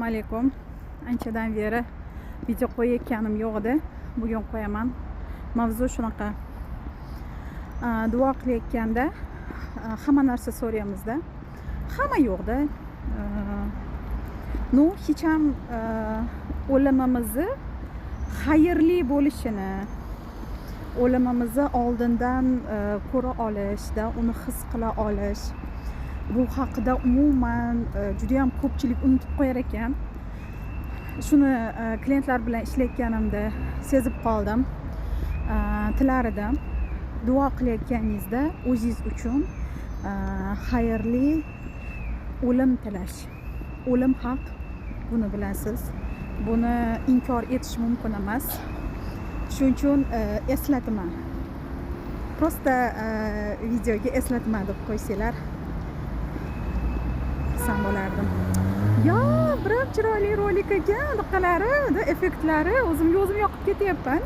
Assalomu alaykum. Anchadan beri video qo'yayotganim yo'q edi. Bugun qo'yaman. Mavzu shunaqa. Duo qilayotganda hamma narsa so'raymiz-da. Hamma yo'qda. Hech ham o'limimizni xayrli bo'lishini, o'limimizni oldindan ko'ra olishda, uni his qila olish, bu haqida umuman juda ham ko'pchilik unutib qo'yar ekan. Shuni klientlar bilan ishlayotganimda sezib qoldim. Tilar edim. Duo qilayotganingizda o'zingiz uchun xayrli o'lim tilash. O'lim haq, buni bilasiz. Buni inkor etish mumkin emas. Shuning uchun eslatma. Prosta videoga eslatma deb qo'ysanglar xursand bo'lardim. Biroq chiroyli rolik ekan, diqqatlari, effektlari o'zimga o'zim yoqib ketyapman.